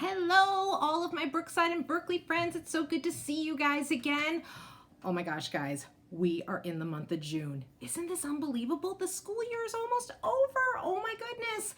Hello, all of my Brookside and Berkeley friends. It's so good to see you guys again. Oh my gosh, guys, we are in the month of June. Isn't this unbelievable? The school year is almost over. Oh my goodness.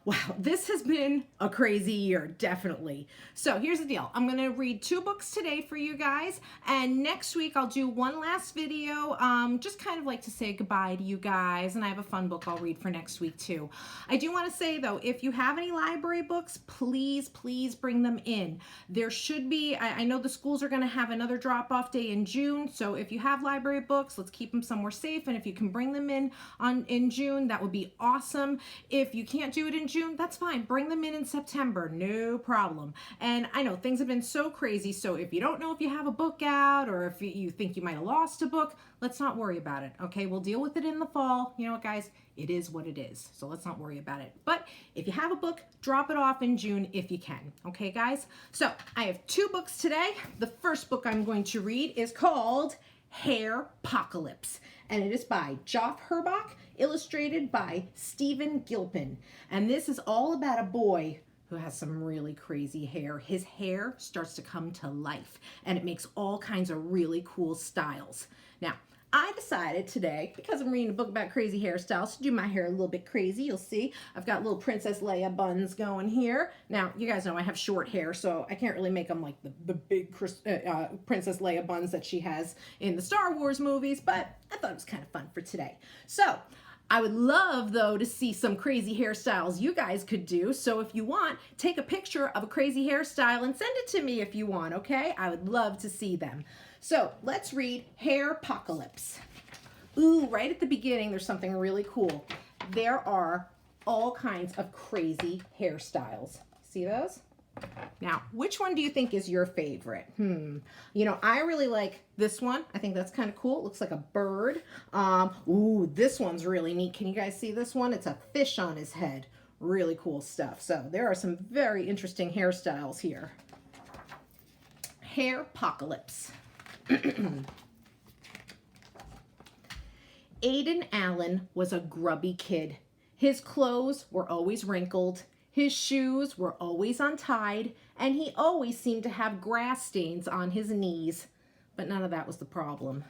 Wow, this has been a crazy year, definitely. So here's the deal. I'm going to read 2 books today for you guys, and next week I'll do one last video, just kind of like to say goodbye to you guys, and I have a fun book I'll read for next week too. I do want to say though, if you have any library books, please bring them in. There should be, I know the schools are going to have another drop-off day in June, so if you have library books, let's keep them somewhere safe, and if you can bring them in June, that would be awesome. If you can't do it in June, that's fine. Bring them in September, no problem. And I know things have been so crazy, so if you don't know if you have a book out or if you think you might have lost a book, let's not worry about it, okay? We'll deal with it in the fall. You know what, guys? It is what it is, so let's not worry about it. But if you have a book, drop it off in June if you can, okay, guys? So I have 2 books today. The first book I'm going to read is called Hair-pocalypse, and it is by Joff Herbach, illustrated by Stephen Gilpin. And this is all about a boy who has some really crazy hair. His hair starts to come to life, and it makes all kinds of really cool styles. Now, I decided today, because I'm reading a book about crazy hairstyles, to do my hair a little bit crazy. You'll see I've got little Princess Leia buns going here. Now, you guys know I have short hair, so I can't really make them like the big Princess Leia buns that she has in the Star Wars movies, but I thought it was kind of fun for today. So, I would love, though, to see some crazy hairstyles you guys could do. So if you want, take a picture of a crazy hairstyle and send it to me if you want, okay? I would love to see them. So let's read Hair-pocalypse. Ooh, right at the beginning, there's something really cool. There are all kinds of crazy hairstyles. See those? Now, which one do you think is your favorite? You know, I really like this one. I think that's kind of cool. It looks like a bird. Ooh, this one's really neat. Can you guys see this one? It's a fish on his head. Really cool stuff. So there are some very interesting hairstyles here. Hair-pocalypse. Aiden Allen was a grubby kid. His clothes were always wrinkled. His shoes were always untied, and he always seemed to have grass stains on his knees. But none of that was the problem.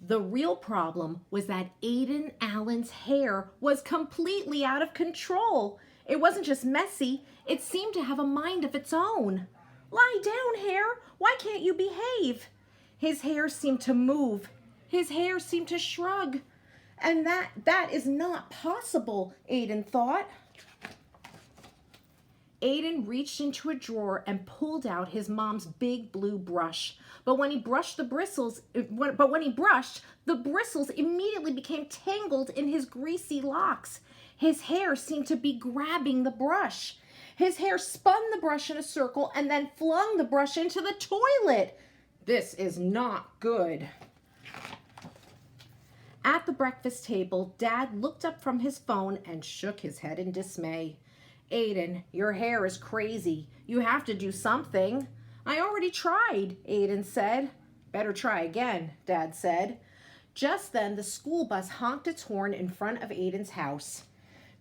The real problem was that Aiden Allen's hair was completely out of control. It wasn't just messy, it seemed to have a mind of its own. Lie down, hair. Why can't you behave? His hair seemed to move. His hair seemed to shrug. And that is not possible, Aiden thought. Aiden reached into a drawer and pulled out his mom's big blue brush. But when he brushed, the bristles immediately became tangled in his greasy locks. His hair seemed to be grabbing the brush. His hair spun the brush in a circle and then flung the brush into the toilet. This is not good. At the breakfast table, Dad looked up from his phone and shook his head in dismay. Aiden, your hair is crazy. You have to do something. I already tried, Aiden said. Better try again, Dad said. Just then, the school bus honked its horn in front of Aiden's house.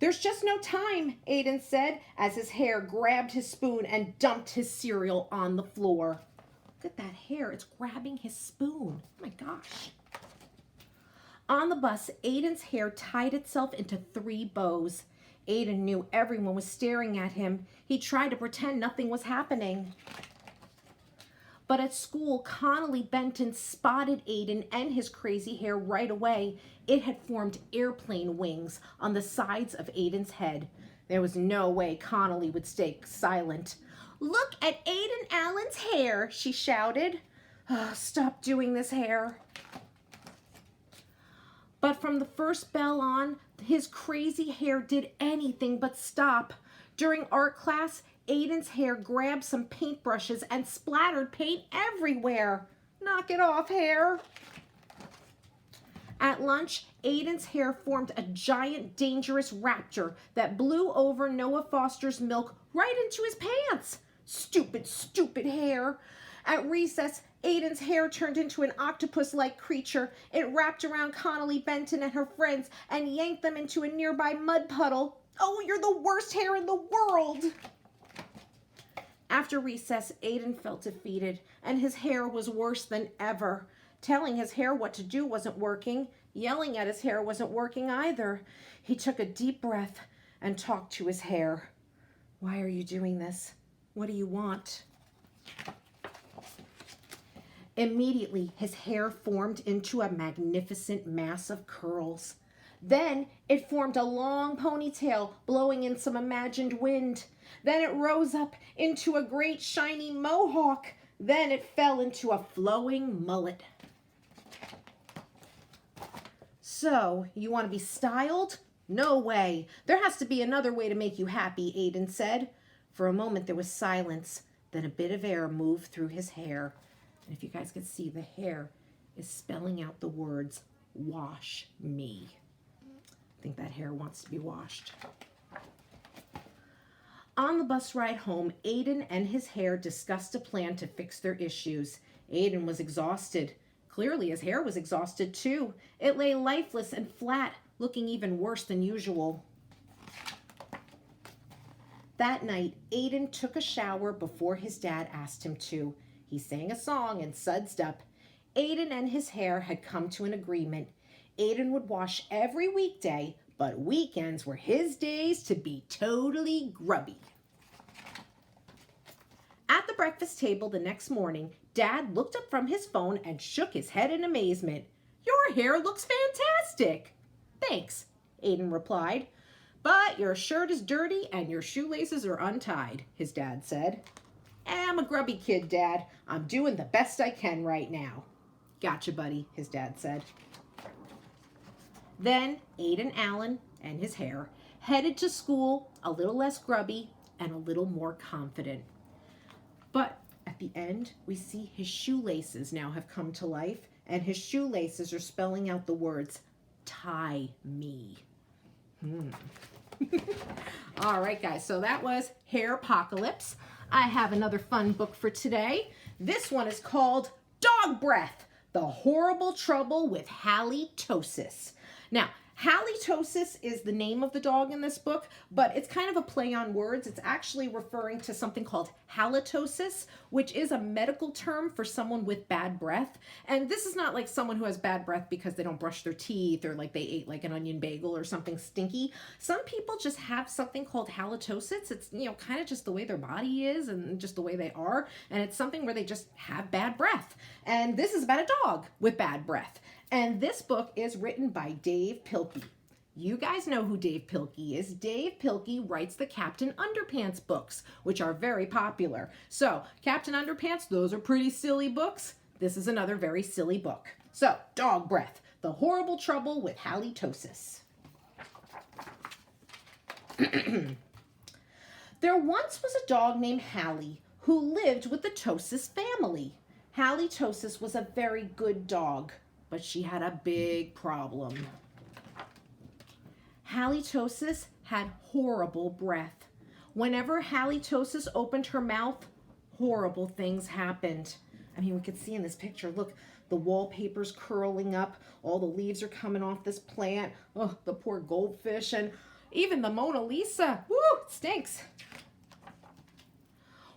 There's just no time, Aiden said, as his hair grabbed his spoon and dumped his cereal on the floor. Look at that hair. It's grabbing his spoon. Oh my gosh. On the bus, Aiden's hair tied itself into 3 bows. Aiden knew everyone was staring at him. He tried to pretend nothing was happening. But at school, Connolly Benton spotted Aiden and his crazy hair right away. It had formed airplane wings on the sides of Aiden's head. There was no way Connolly would stay silent. Look at Aiden Allen's hair, she shouted. Oh, stop doing this, hair. But from the first bell on, his crazy hair did anything but stop. During art class, Aiden's hair grabbed some paintbrushes and splattered paint everywhere. Knock it off, hair. At lunch, Aiden's hair formed a giant, dangerous raptor that blew over Noah Foster's milk right into his pants. Stupid, stupid hair. At recess, Aiden's hair turned into an octopus-like creature. It wrapped around Connolly Benton and her friends and yanked them into a nearby mud puddle. Oh, you're the worst hair in the world! After recess, Aiden felt defeated, and his hair was worse than ever. Telling his hair what to do wasn't working. Yelling at his hair wasn't working either. He took a deep breath and talked to his hair. "Why are you doing this? What do you want?" Immediately, his hair formed into a magnificent mass of curls. Then it formed a long ponytail blowing in some imagined wind. Then it rose up into a great shiny mohawk. Then it fell into a flowing mullet. "So, you want to be styled? No way. There has to be another way to make you happy," Aiden said. For a moment there was silence. Then a bit of air moved through his hair. And if you guys could see, the hair is spelling out the words, "Wash me." I think that hair wants to be washed. On the bus ride home, Aiden and his hair discussed a plan to fix their issues. Aiden was exhausted. Clearly his hair was exhausted too. It lay lifeless and flat, looking even worse than usual. That night, Aiden took a shower before his dad asked him to. He sang a song and sudsed up. Aiden and his hair had come to an agreement. Aiden would wash every weekday, but weekends were his days to be totally grubby. At the breakfast table the next morning, Dad looked up from his phone and shook his head in amazement. "Your hair looks fantastic." "Thanks," Aiden replied. "But your shirt is dirty and your shoelaces are untied," his dad said. "I'm a grubby kid, Dad. I'm doing the best I can right now." "Gotcha, buddy," his dad said. Then Aiden Allen and his hair headed to school a little less grubby and a little more confident. But at the end, we see his shoelaces now have come to life, and his shoelaces are spelling out the words, "Tie me." All right, guys, so that was Hairpocalypse. I have another fun book for today. This one is called Dog Breath, The Horrible Trouble with Halitosis. Now, halitosis is the name of the dog in this book, but it's kind of a play on words. It's actually referring to something called halitosis, which is a medical term for someone with bad breath. And this is not like someone who has bad breath because they don't brush their teeth or like they ate like an onion bagel or something stinky. Some people just have something called halitosis. It's, kind of just the way their body is and just the way they are. And it's something where they just have bad breath. And this is about a dog with bad breath. And this book is written by Dave Pilkey. You guys know who Dave Pilkey is. Dave Pilkey writes the Captain Underpants books, which are very popular. So, Captain Underpants, those are pretty silly books. This is another very silly book. So, Dog Breath, The Horrible Trouble with Halitosis. There once was a dog named Hallie who lived with the Tosis family. Halitosis was a very good dog, but she had a big problem. Halitosis had horrible breath. Whenever Halitosis opened her mouth, horrible things happened. I mean, we could see in this picture, look, the wallpaper's curling up, all the leaves are coming off this plant. Oh, the poor goldfish, and even the Mona Lisa. Woo, it stinks.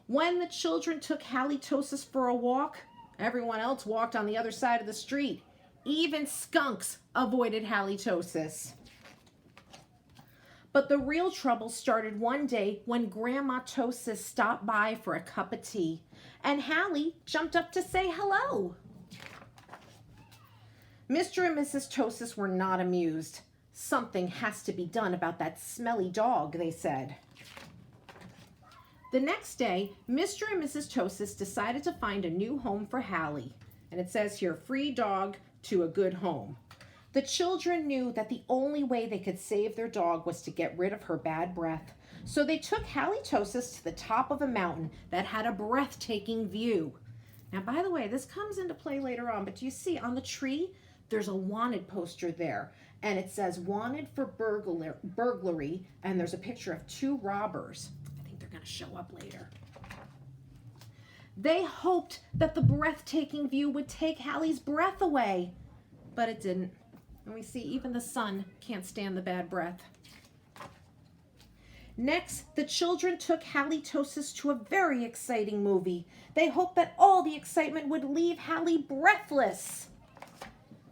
When the children took Halitosis for a walk, everyone else walked on the other side of the street. Even skunks avoided halitosis. But the real trouble started one day when Grandma Tosis stopped by for a cup of tea, and Hallie jumped up to say hello. Mr. and Mrs. Tosis were not amused. "Something has to be done about that smelly dog," they said. The next day, Mr. and Mrs. Tosis decided to find a new home for Hallie. And it says here, free dog to a good home. The children knew that the only way they could save their dog was to get rid of her bad breath. So they took Halitosis to the top of a mountain that had a breathtaking view. Now, by the way, this comes into play later on, but do you see on the tree, there's a wanted poster there. And it says wanted for burglary, and there's a picture of 2 robbers. I think they're going to show up later. They hoped that the breathtaking view would take Hallie's breath away, but it didn't. And we see even the sun can't stand the bad breath. Next, the children took halitosis to a very exciting movie. They hoped that all the excitement would leave Hallie breathless.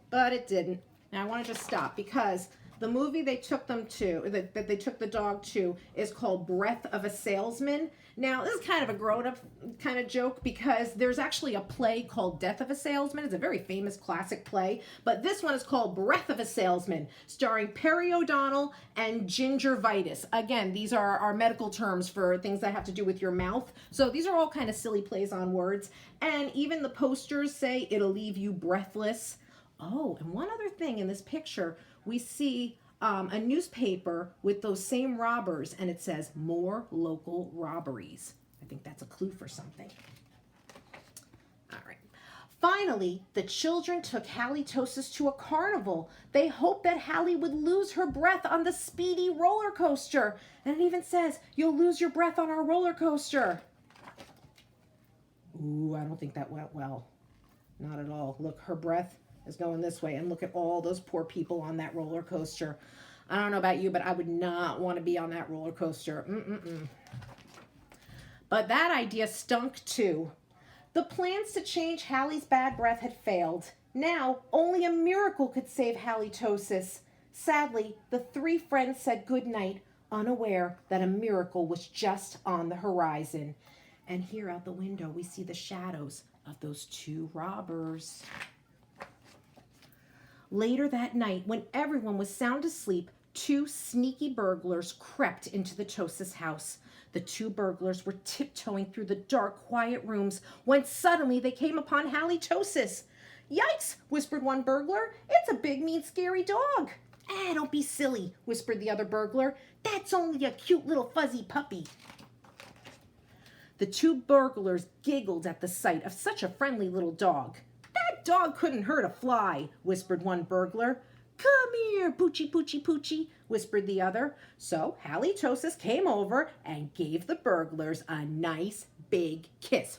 But it didn't. Now I want to just stop because the movie they took them to, that they took the dog to, is called Breath of a Salesman. Now, this is kind of a grown-up kind of joke because there's actually a play called Death of a Salesman. It's a very famous classic play, but this one is called Breath of a Salesman, starring Perry O'Donnell and gingivitis. Again, these are our medical terms for things that have to do with your mouth. So these are all kind of silly plays on words. And even the posters say it'll leave you breathless. Oh, and one other thing in this picture, we see a newspaper with those same robbers, and it says more local robberies. I think that's a clue for something. All right. Finally, the children took halitosis to a carnival. They hoped that Hallie would lose her breath on the speedy roller coaster. And it even says, you'll lose your breath on our roller coaster. Ooh, I don't think that went well. Not at all. Look, her breath is going this way, and look at all those poor people on that roller coaster. I don't know about you, but I would not want to be on that roller coaster. But that idea stunk too. The plans to change Hallie's bad breath had failed. Now, only a miracle could save halitosis. Sadly, the three friends said goodnight, unaware that a miracle was just on the horizon. And here out the window, we see the shadows of those two robbers. Later that night, when everyone was sound asleep, two sneaky burglars crept into the Tosis house. The two burglars were tiptoeing through the dark, quiet rooms when suddenly they came upon halitosis. "Yikes," whispered one burglar. "It's a big, mean, scary dog." Don't be silly," whispered the other burglar. "That's only a cute little fuzzy puppy." The two burglars giggled at the sight of such a friendly little dog. "That dog couldn't hurt a fly," whispered one burglar. "Come here, Poochie, Poochie, Poochie," whispered the other. So halitosis came over and gave the burglars a nice big kiss.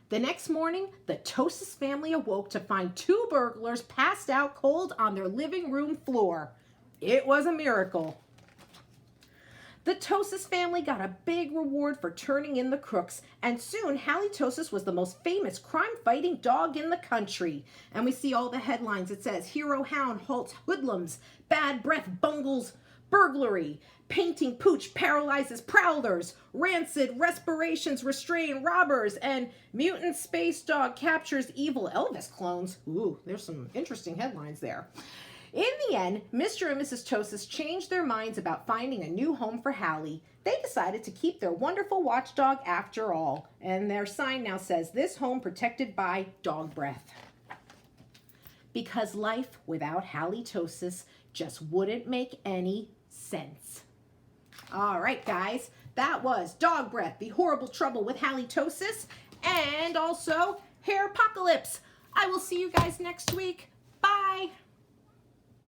The next morning, the Tosis family awoke to find two burglars passed out cold on their living room floor. It was a miracle. The Tosis family got a big reward for turning in the crooks, and soon halitosis was the most famous crime-fighting dog in the country. And we see all the headlines. It says, "Hero Hound halts hoodlums," "Bad breath bungles burglary," "Painting pooch paralyzes prowlers," "Rancid respirations restrain robbers," and "Mutant space dog captures evil Elvis clones." Ooh, there's some interesting headlines there. In the end, Mr. and Mrs. Tosis changed their minds about finding a new home for Hallie. They decided to keep their wonderful watchdog after all, and their sign now says, "This home protected by dog breath." Because life without halitosis just wouldn't make any sense. All right, guys, that was Dog Breath, the horrible trouble with halitosis, and also Hairpocalypse. I will see you guys next week. Bye.